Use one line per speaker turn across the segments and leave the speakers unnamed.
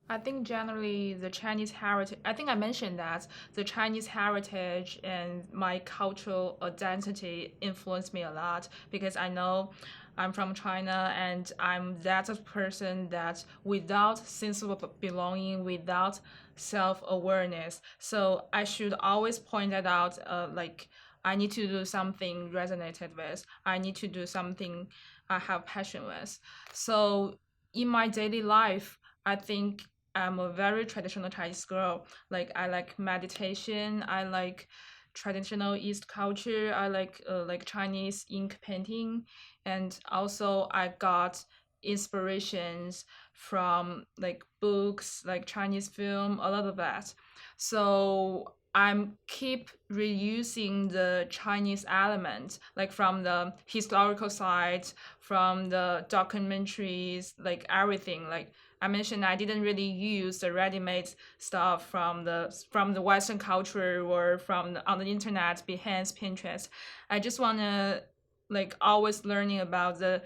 I think generally the Chinese heritage, I think I mentioned that the Chinese heritage and my cultural identity influenced me a lot because I know I'm from China and I'm that of person that without sense of belonging, without self-awareness. So I should always point that out, like I need to do something resonated with. I need to do something I have passion with. So in my daily life, I think I'm a very traditional Chinese girl. Like I like meditation. I like traditional East culture. I like Chinese ink painting, and also I got inspirations from like books, like Chinese film, a lot of that. So I'm keep reusing the Chinese element, like from the historical side, from the documentaries, like everything. Like I mentioned, I didn't really use the ready-made stuff from the Western culture or on the internet, Behance, Pinterest. I just wanna like always learning about the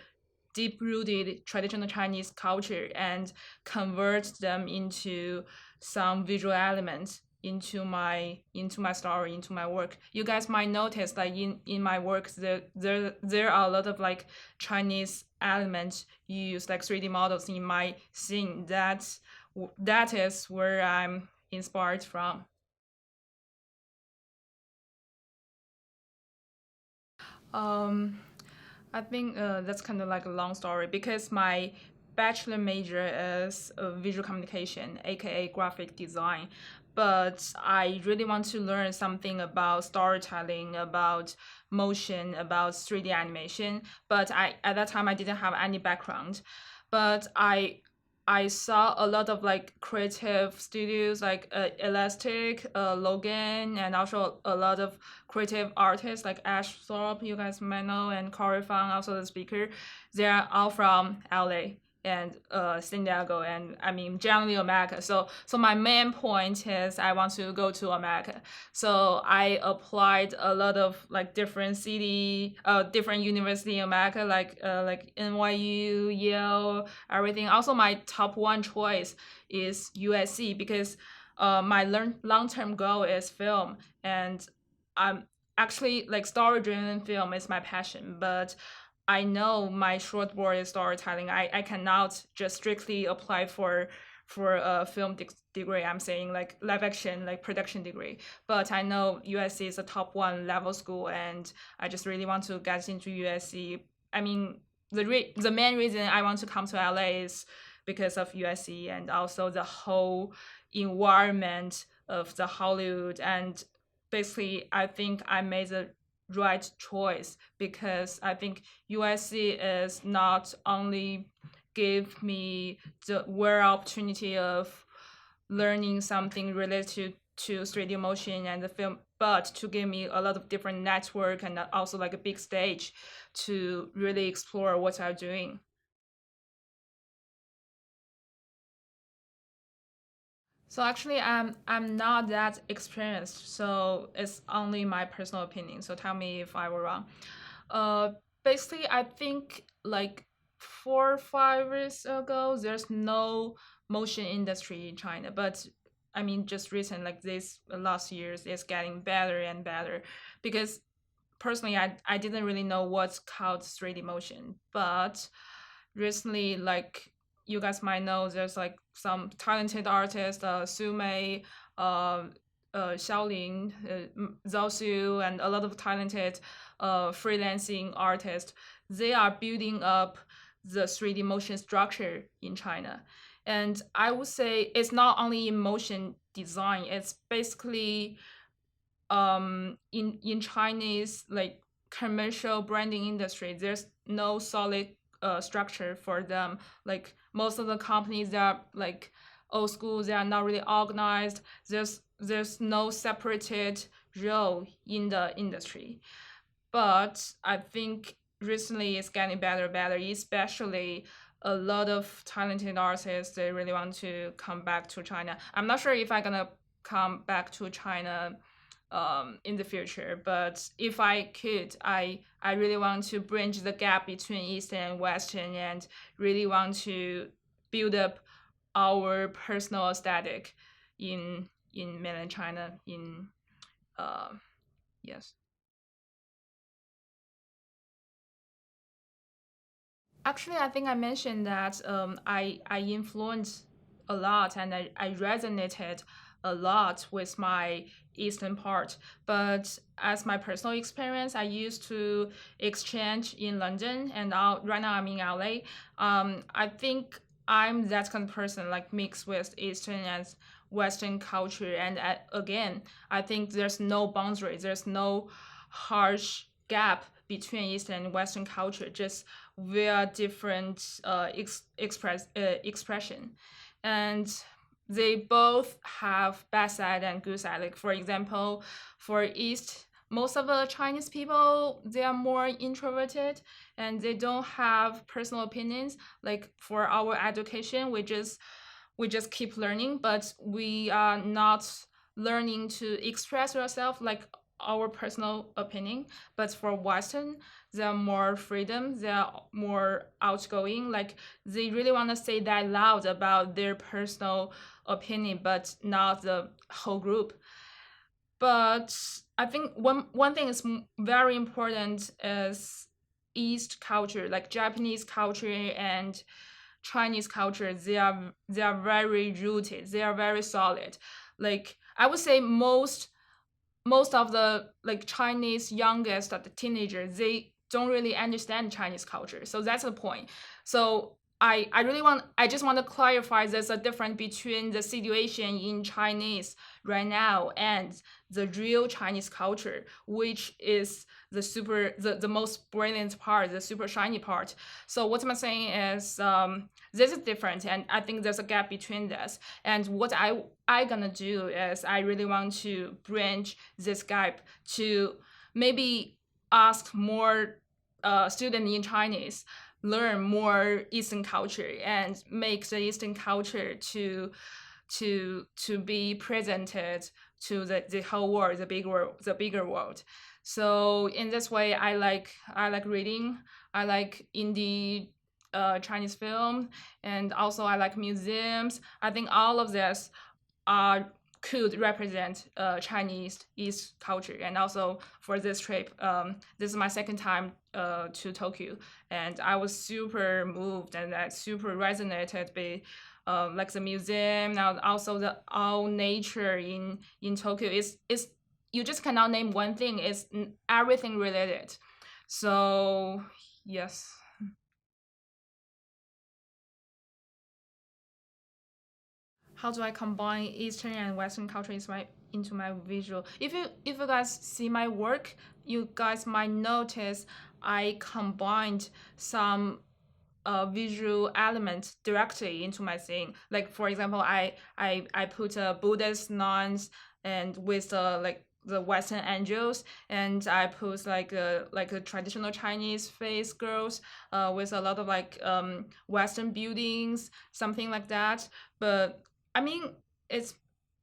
deep-rooted traditional Chinese culture and convert them into some visual elements into my story, into my work. You guys might notice that in my work there are a lot of like Chinese elements used, like 3D models in my scene. That is where I'm inspired from. Um, I think that's kind of like a long story because my bachelor major is visual communication, aka graphic design. But I really want to learn something about storytelling, about motion, about 3D animation. But I at that time I didn't have any background. But I saw a lot of like creative studios like Elastic, Logan, and also a lot of creative artists like Ash Thorpe, you guys might know, and Corey Fang, also the speaker. They're all from LA and San Diego, and I mean generally America. So my main point is I want to go to America. So I applied a lot of like different university in America, like NYU, Yale, everything. Also, my top one choice is USC because my long term goal is film, and I'm actually like story driven film is my passion, but I know my short board is storytelling. I cannot just strictly apply for a film degree. I'm saying like live action, like production degree. But I know USC is a top one level school, and I just really want to get into USC. I mean, the main reason I want to come to LA is because of USC and also the whole environment of the Hollywood. And basically I think I made the right choice because I think USC is not only give me the rare opportunity of learning something related to 3D motion and the film, but to give me a lot of different network and also like a big stage to really explore what I'm doing. So actually, I'm not that experienced, so it's only my personal opinion. So tell me if I were wrong. Uh, Basically, I think like 4 or 5 years ago, there's no motion industry in China, but I mean, just recent like this last years, it's getting better and better because personally, I didn't really know what's called 3D motion, but recently, like you guys might know, there's like some talented artists, Sume, uh, Xiaoling, Zhao Su, and a lot of talented freelancing artists. They are building up the 3D motion structure in China. And I would say it's not only in motion design, it's basically in Chinese like commercial branding industry, there's no solid structure for them. Like most of the companies that are like old school, they are not really organized. There's no separated role in the industry. But I think recently it's getting better and better, especially a lot of talented artists they really want to come back to China. I'm not sure if I'm gonna come back to China in the future. But if I could, I really want to bridge the gap between Eastern and Western, and really want to build up our personal aesthetic in mainland China. In uh, yes. Actually, I think I mentioned that I influenced a lot and I resonated a lot with my Eastern part. But as my personal experience, I used to exchange in London and right now I'm in LA. I think I'm that kind of person, like mixed with Eastern and Western culture. And again, I think there's no boundary, there's no harsh gap between Eastern and Western culture. Just via different expression, and they both have bad side and good side. Like for example, for East, most of the Chinese people they are more introverted and they don't have personal opinions. Like for our education, we just keep learning, but we are not learning to express yourself like our personal opinion. But for Western, they're more freedom, they're more outgoing, like they really want to say that loud about their personal opinion but not the whole group. But I think one thing is very important is East culture, like Japanese culture and Chinese culture. They are very rooted, they are very solid. Like I would say most of the like Chinese youngest the teenagers, they don't really understand Chinese culture. So that's the point. So I just want to clarify there's a difference between the situation in Chinese right now and the real Chinese culture, which is the most brilliant part, the super shiny part. So what I'm saying is this is different and I think there's a gap between this. And what I gonna do is I really want to bridge this gap to maybe ask more students in Chinese learn more Eastern culture and make the Eastern culture to be presented to the whole world, the bigger world. So in this way, I like reading, I like indie Chinese film, and also I like museums. I think all of this uh, could represent Chinese East culture. And also for this trip, this is my second time to Tokyo, and I was super moved and I super resonated by like the museum and also the all nature in Tokyo. Is you just cannot name one thing. It's everything related. So yes. How do I combine Eastern and Western culture into my visual? If you guys see my work, you guys might notice I combined some visual elements directly into my scene. Like for example, I put a Buddhist nuns and with the Western angels, and I put like a traditional Chinese face girls with a lot of like Western buildings, something like that. But I mean, it's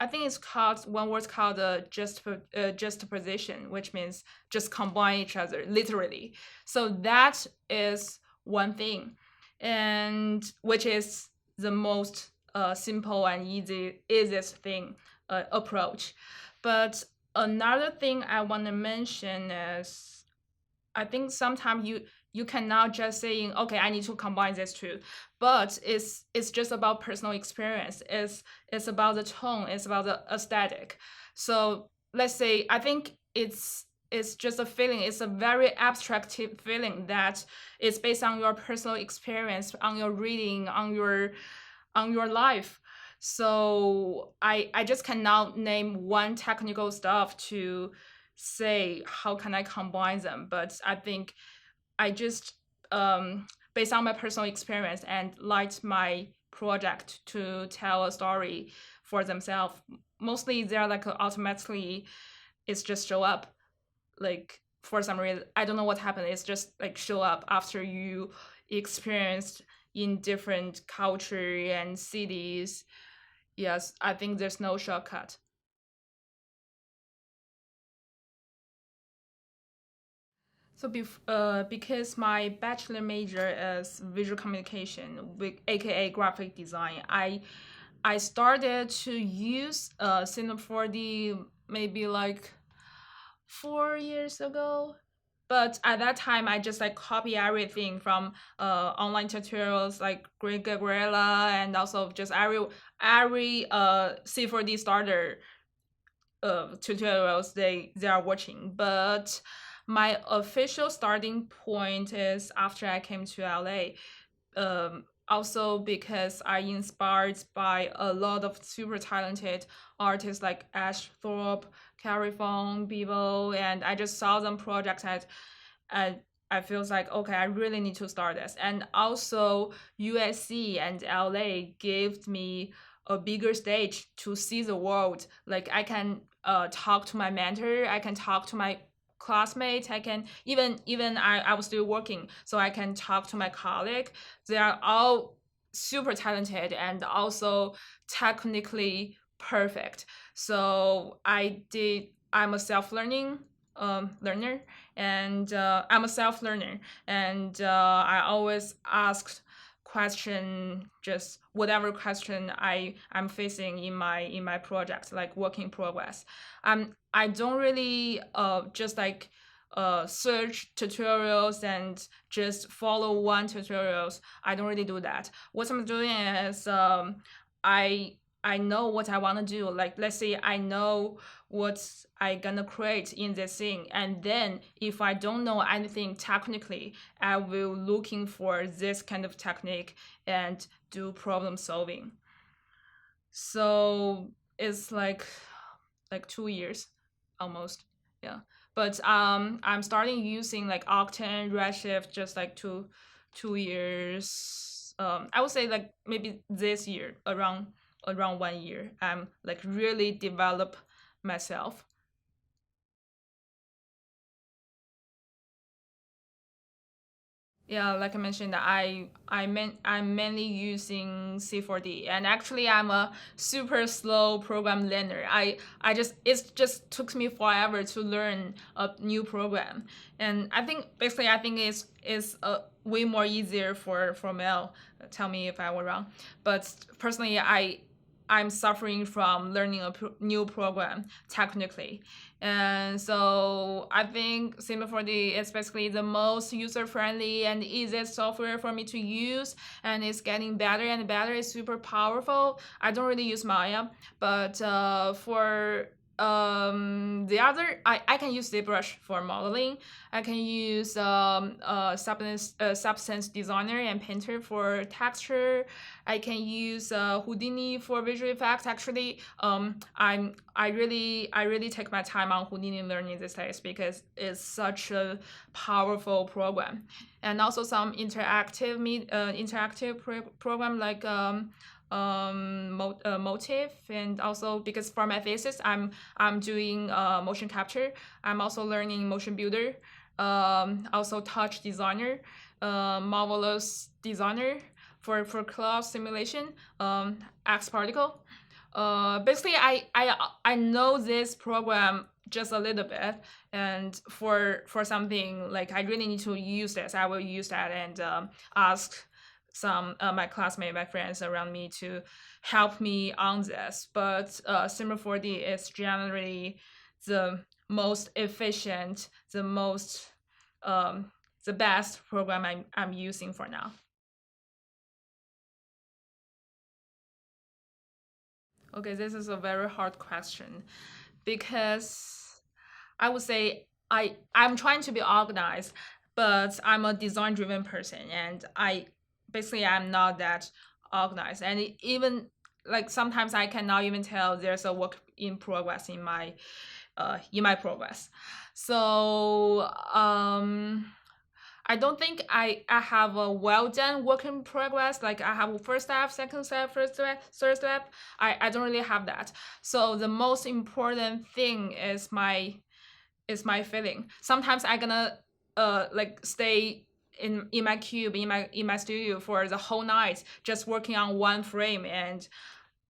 I think it's called one word called juxtaposition, which means just combine each other literally. So that is one thing, and which is the most simple and easiest thing approach. But another thing I want to mention is I think sometimes you cannot just saying okay I need to combine these two, but it's just about personal experience. It's about the tone. It's about the aesthetic. So let's say I think it's just a feeling. It's a very abstract feeling that is based on your personal experience, on your reading, on your life. So I just cannot name one technical stuff to say how can I combine them, but I think I just based on my personal experience and liked my project to tell a story for themselves. Mostly they're like automatically it's just show up, like for some reason I don't know what happened. It's just like show up after you experienced in different culture and cities. Yes, I think there's no shortcut. So because my bachelor major is visual communication, aka graphic design, I started to use Cinema 4D maybe like 4 years ago. But at that time, I just like copy everything from online tutorials like Great Gorilla and also just every C4D starter tutorials they are watching. But my official starting point is after I came to LA. Also because I inspired by a lot of super talented artists like Ash Thorpe, Carrie Fong, Bebo, and I just saw them projects and I feels like okay, I really need to start this. And also USC and LA gave me a bigger stage to see the world. Like I can talk to my mentor, I can talk to my classmates, I can even I was still working, so I can talk to my colleague. They are all super talented and also technically perfect. So I'm a self-learning learner, and I'm a self learner, and I always ask question, just whatever question I'm facing in my project, like work in progress. I don't really just like search tutorials and just follow one tutorials. I don't really do that. What I'm doing is I I know what I want to do. Like let's say I know what I gonna create in this thing, and then if I don't know anything technically, I will looking for this kind of technique and do problem solving. So it's like 2 years almost. Yeah. But I'm starting using like Octane Redshift just like 2 years. I would say like maybe this year around 1 year. I'm like really develop myself. Yeah, like I mentioned, I'm mainly using C4D, and actually I'm a super slow program learner. I just it just took me forever to learn a new program, and I think it's way more easier for male. Tell me if I were wrong, but personally I'm suffering from learning a new program technically. And so I think Cinema 4D is basically the most user friendly and easiest software for me to use, and it's getting better and better. It's super powerful. I don't really use Maya, but for the other I can use ZBrush for modeling. I can use substance designer and painter for texture. I can use Houdini for visual effects. Actually, I really take my time on Houdini learning these days because it's such a powerful program, and also some interactive program like motive, and also because for my thesis I'm doing motion capture. I'm also learning motion builder, also touch designer, marvelous designer for cloud simulation, X particle. Basically, I know this program just a little bit, and for something like I really need to use this, I will use that and ask some my classmates, my friends around me to help me on this. But Cinema 4D is generally the most efficient, um, the best program I'm using for now. Okay, this is a very hard question because I would say I'm trying to be organized, but I'm a design driven person, and I'm not that organized, and even like sometimes I cannot even tell there's a work in progress in my progress. So I don't think I have a well done work in progress. Like I have a first step, second step, first step, third step. I don't really have that. So the most important thing is my feeling. Sometimes I gonna like stay in my cube in my studio for the whole night just working on one frame, and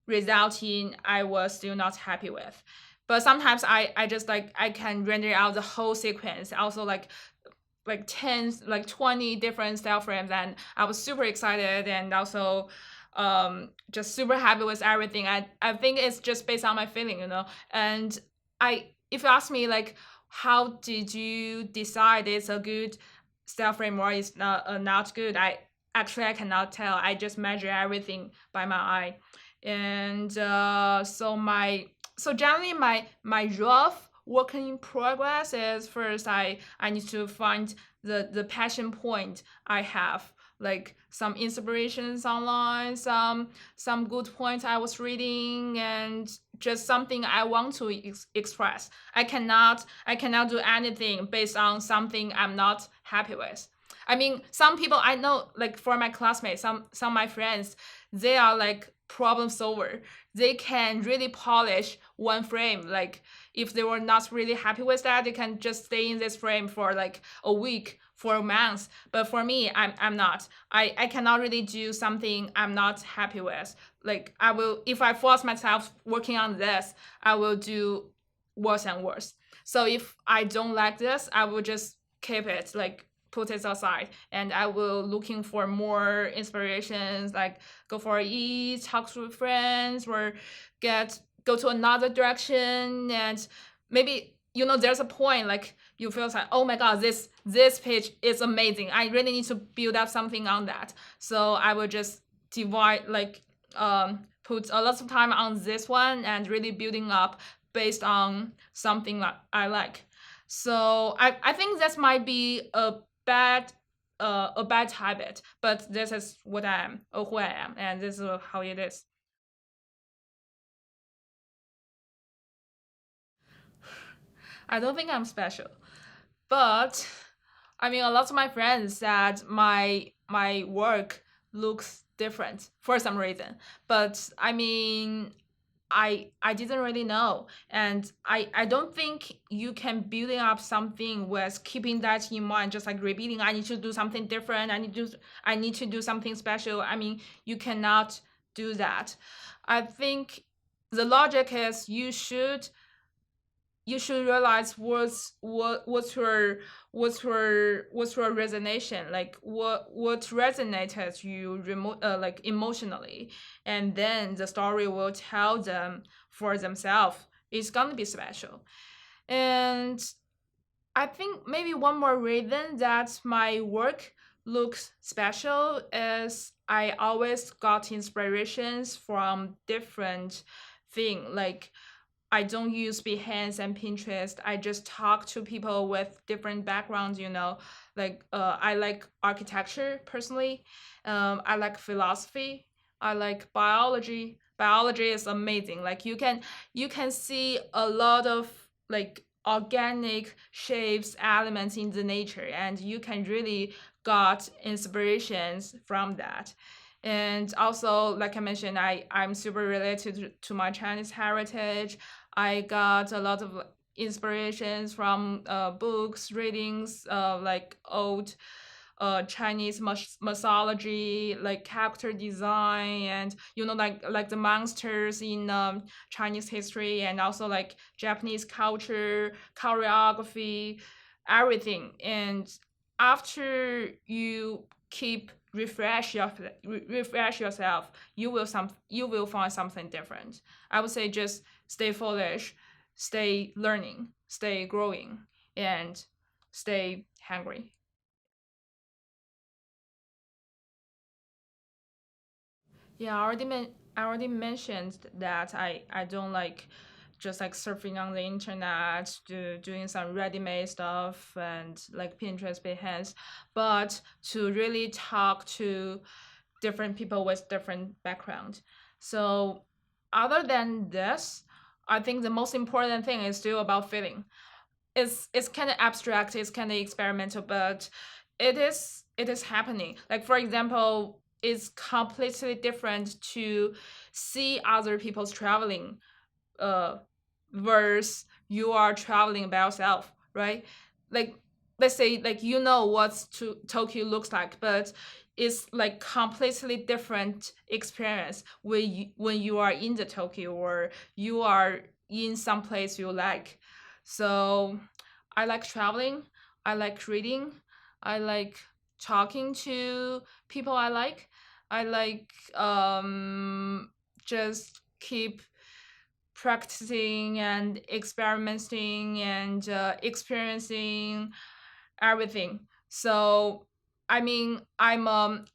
resulting I was still not happy with. But sometimes I just like I can render out the whole sequence. Also like like 10, like 20 different style frames, and I was super excited, and also just super happy with everything. I think it's just based on my feeling, you know. And if you ask me like how did you decide it's a good style frame or it's not good, I cannot tell. I just measure everything by my eye. And so generally my rough working in progress is first I need to find the passion point I have, like some inspirations online, some good points I was reading, and just something I want to express. I cannot do anything based on something I'm not happy with. I mean, some people I know, like for my classmates, some of my friends, they are like problem solver. They can really polish one frame. Like if they were not really happy with that, they can just stay in this frame for like a week, for a month. But for me, I'm not. I cannot really do something I'm not happy with. Like I will, if I force myself working on this, I will do worse and worse. So if I don't like this, I will just keep it, like put it aside, and I will looking for more inspirations, like go for a eat, talk to friends, or go to another direction. And maybe, you know, there's a point like you feel like, oh my god, this page is amazing, I really need to build up something on that. So I will just divide, like put a lot of time on this one and really building up based on something that I like. So I think that might be bad a bad habit, but this is what I am, or who I am, and this is how it is. I don't think I'm special, but I mean, a lot of my friends said my work looks different for some reason. But I mean, I didn't really know, and I don't think you can building up something with keeping that in mind, just like repeating. I need to do something different. I need to do something special. I mean, you cannot do that. I think the logic is you should realize what's your resonation, like what resonates you like emotionally, and then the story will tell them for themselves. It's gonna be special. And I think maybe one more reason that my work looks special is I always got inspirations from different thing. Like I don't use Behance and Pinterest. I just talk to people with different backgrounds, you know. Like I like architecture personally. I like philosophy. I like biology. Biology is amazing. Like you can see a lot of like organic shapes, elements in the nature, and you can really got inspirations from that. And also, like I mentioned, I'm super related to my Chinese heritage. I got a lot of inspirations from books, readings, like old Chinese mythology, like character design, and you know, like the monsters in Chinese history, and also like Japanese culture, choreography, everything. And after you keep refresh yourself, you will find something different. I would say just stay foolish, stay learning, stay growing, and stay hungry. Yeah, I already mentioned that I don't like just like surfing on the internet, doing some ready-made stuff and like Pinterest, Behance, but to really talk to different people with different background. So other than this, I think the most important thing is still about feeling. It's kind of abstract, it's kind of experimental, but it is happening. Like for example, it's completely different to see other people's traveling uh versus you are traveling by yourself, right? Like let's say like you know what Tokyo looks like, but it's like completely different experience when you are in the Tokyo, or you are in some place you like. So I like traveling, I like reading, I like talking to people I like. I like just keep practicing and experimenting and experiencing everything. So I mean, I'm a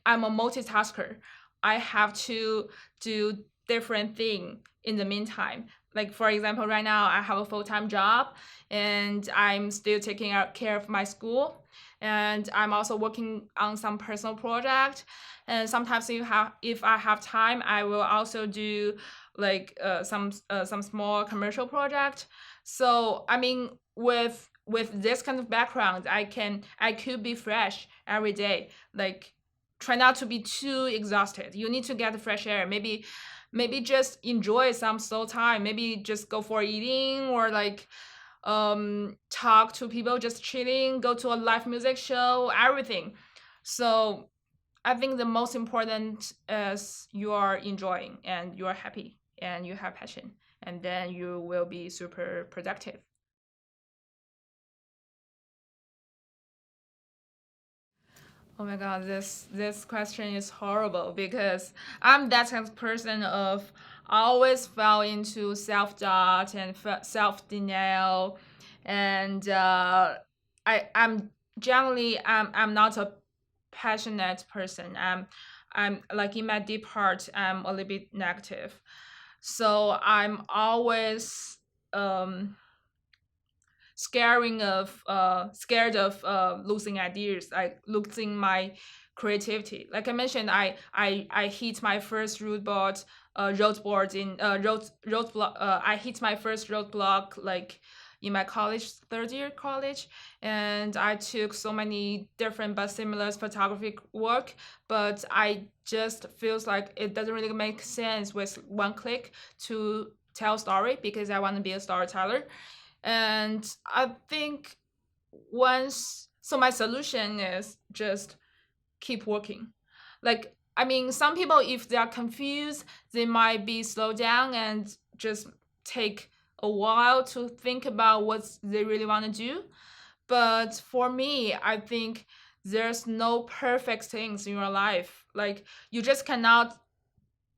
multitasker. I have to do different thing in the meantime. Like for example, right now I have a full-time job and I'm still taking care of my school, and I'm also working on some personal project. And sometimes if I have time, I will also do like some small commercial project. So I mean, with this kind of background, I could be fresh every day. Like try not to be too exhausted. You need to get the fresh air. Maybe just enjoy some slow time. Maybe just go for eating, or like talk to people, just chilling, go to a live music show, everything. So I think the most important is you are enjoying and you are happy and you have passion, and then you will be super productive. Oh my god, this question is horrible because I'm that kind of person of always fell into self doubt and self denial, and I'm generally I'm not a passionate person. I'm like in my deep heart I'm a little bit negative, so I'm always um scared of losing ideas, like losing my creativity. Like I mentioned, I hit my first roadboard in roadblock. I hit my first roadblock like in my college, third year college, and I took so many different but similar photography work, but I just feels like it doesn't really make sense with one click to tell story because I want to be a storyteller. And I think once, so my solution is just keep working. Like I mean, some people if they are confused, they might be slow down and just take a while to think about what they really want to do. But for me, I think there's no perfect things in your life. Like you just cannot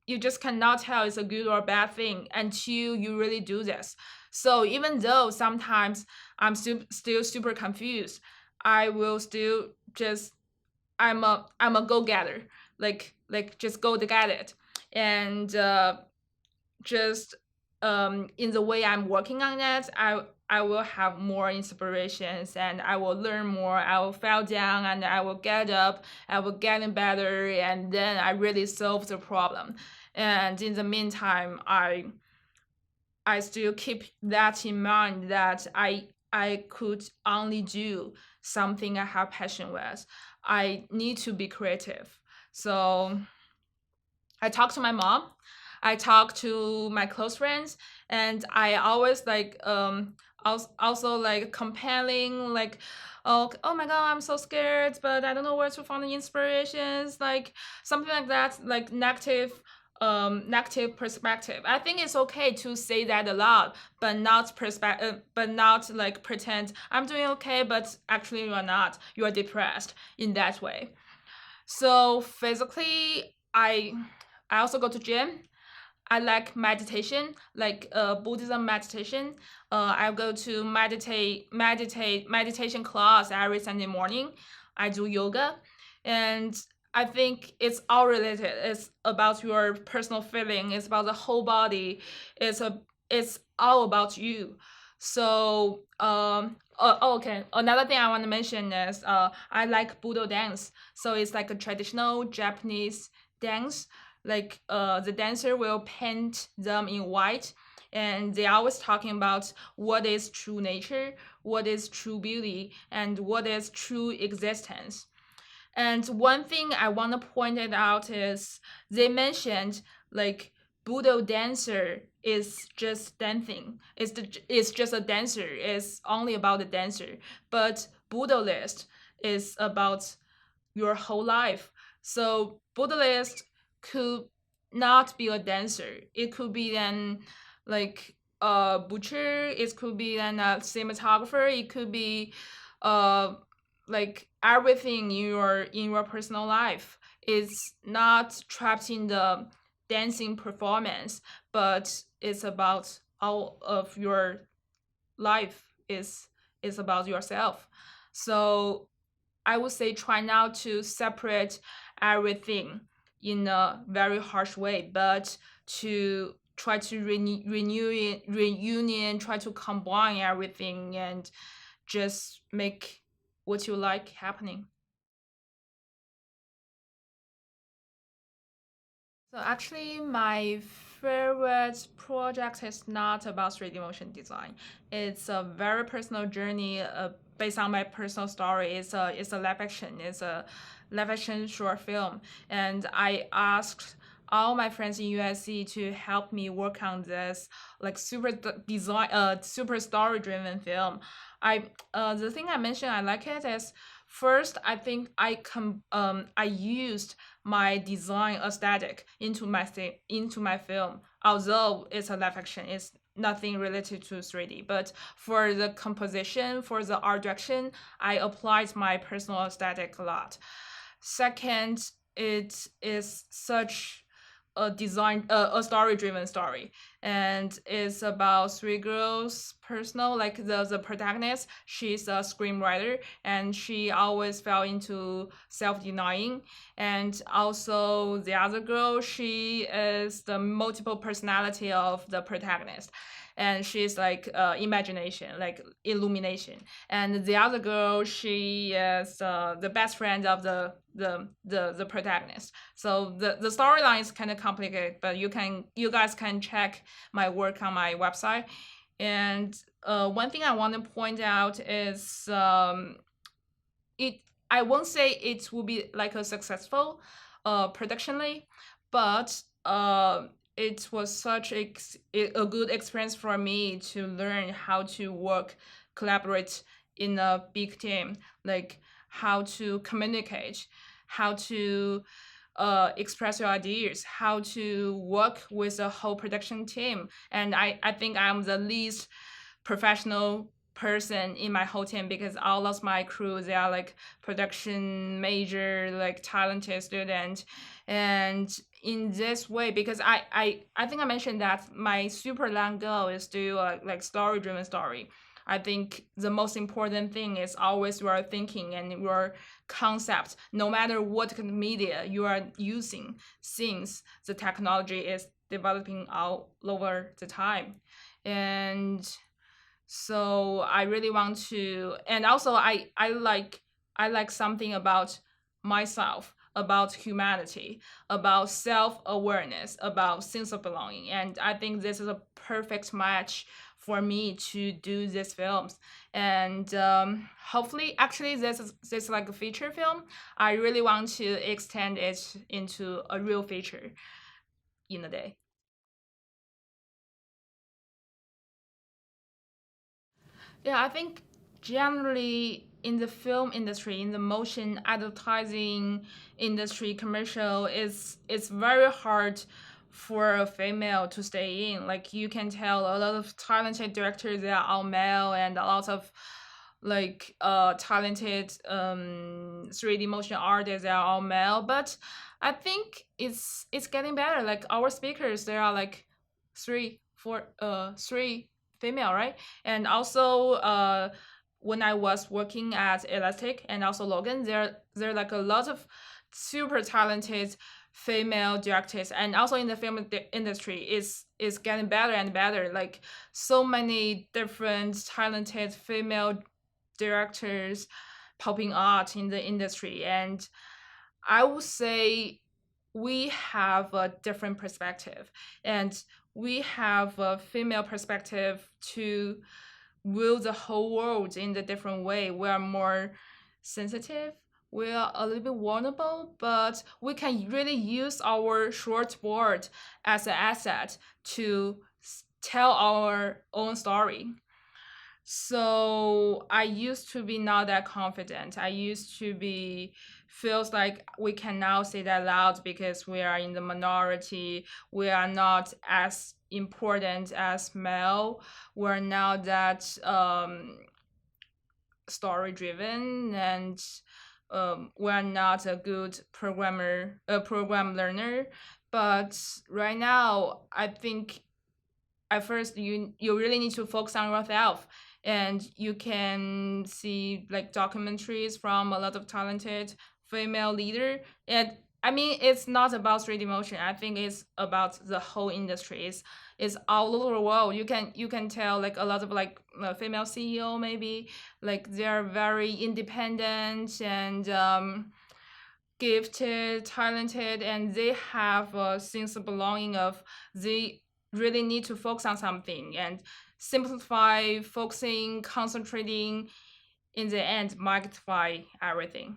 tell it's a good or bad thing until you really do this. So even though sometimes still super confused, I will still just I'm a go getter. Like just go to get it, and just in the way I'm working on it, I will have more inspirations and I will learn more. I will fall down and I will get up. I will get better, and then I really solve the problem. And in the meantime, I still keep that in mind that I could only do something I have passion with. I need to be creative. So I talk to my mom, I talk to my close friends, and I always like also like compelling like, oh my god, I'm so scared, but I don't know where to find the inspirations, like something like that, like negative perspective. I think it's okay to say that a lot, but but not like pretend I'm doing okay, but actually you are not. You are depressed in that way. So physically, I also go to gym. I like meditation, like Buddhism meditation. I go to meditation class every Sunday morning. I do yoga, and I think it's all related. It's about your personal feeling. It's about the whole body. It's all about you. So okay. Another thing I want to mention is I like Budo dance. So it's like a traditional Japanese dance. Like the dancer will paint them in white, and they always talking about what is true nature, what is true beauty, and what is true existence. And one thing I want to point it out is they mentioned like Budo dancer is just dancing. It's just a dancer. It's only about the dancer. But Budo list is about your whole life. So Buddhist could not be a dancer. It could be then like a butcher. It could be then a cinematographer. It could be uh like everything in your personal life is not trapped in the dancing performance, but it's about all of your life is about yourself. So I would say try not to separate everything in a very harsh way, but to try to reunion, try to combine everything and just make what you like happening. So actually, my favorite project is not about 3D motion design. It's a very personal journey based on my personal story. It's a live action. It's a live action short film, and I asked all my friends in USC to help me work on this like super story driven film. I The thing I mentioned I like it is first I think I used my design aesthetic into my film. Although it's a live action, it's nothing related to 3D. But for the composition, for the art direction, I applied my personal aesthetic a lot. Second, it is such a story driven story, and it's about three girls personal, like the protagonist, she's a screenwriter and she always fell into self-denying, and also the other girl, she is the multiple personality of the protagonist, and she's like imagination, like illumination, and the other girl, she is the best friend of the protagonist. So the storyline is kind of complicated, but you guys can check my work on my website. And one thing I want to point out is it. I won't say it will be like a successful productionly, but it was such a good experience for me to learn how to collaborate in a big team, like how to communicate, how to express your ideas, how to work with a whole production team. And I think I'm the least professional person in my whole team because all of my crew, they are like production major, like talented student. And in this way, because I think I mentioned that my super long goal is to do a like story driven story. I think the most important thing is always your thinking and your concept, no matter what kind of media you are using, since the technology is developing all over the time. And so I really want to, and also I like something about myself, about humanity, about self-awareness, about sense of belonging, and I think this is a perfect match for me to do these films. And hopefully, actually, this is like a feature film. I really want to extend it into a real feature in a day. Yeah, I think generally in the film industry, in the motion advertising industry, commercial, it's very hard for a female to stay in. Like you can tell a lot of talented directors, they are all male, and a lot of like talented 3D motion artists, they are all male. But I think it's getting better. Like our speakers, they are like three female, right? And also when I was working at Elastic and also Logan, there are like a lot of super talented female directors, and also in the film industry is getting better and better. Like so many different talented female directors popping out in the industry, and I would say we have a different perspective, and we have a female perspective to view the whole world in a different way. We are more sensitive, we are a little bit vulnerable, but we can really use our short board as an asset to tell our own story. So I used to be not that confident. I used to be feels like we can now say that loud because we are in the minority. We are not as important as male. We're not that story driven, and we're not a good program learner. But right now, I think at first you really need to focus on yourself, and you can see like documentaries from a lot of talented female leader. And I mean, it's not about 3D motion. I think it's about the whole industry. It's all over the world. You can tell like a lot of like female CEO maybe, like they're very independent and gifted, talented, and they have a sense of belonging of they really need to focus on something and simplify, focusing, concentrating, in the end, magnify everything.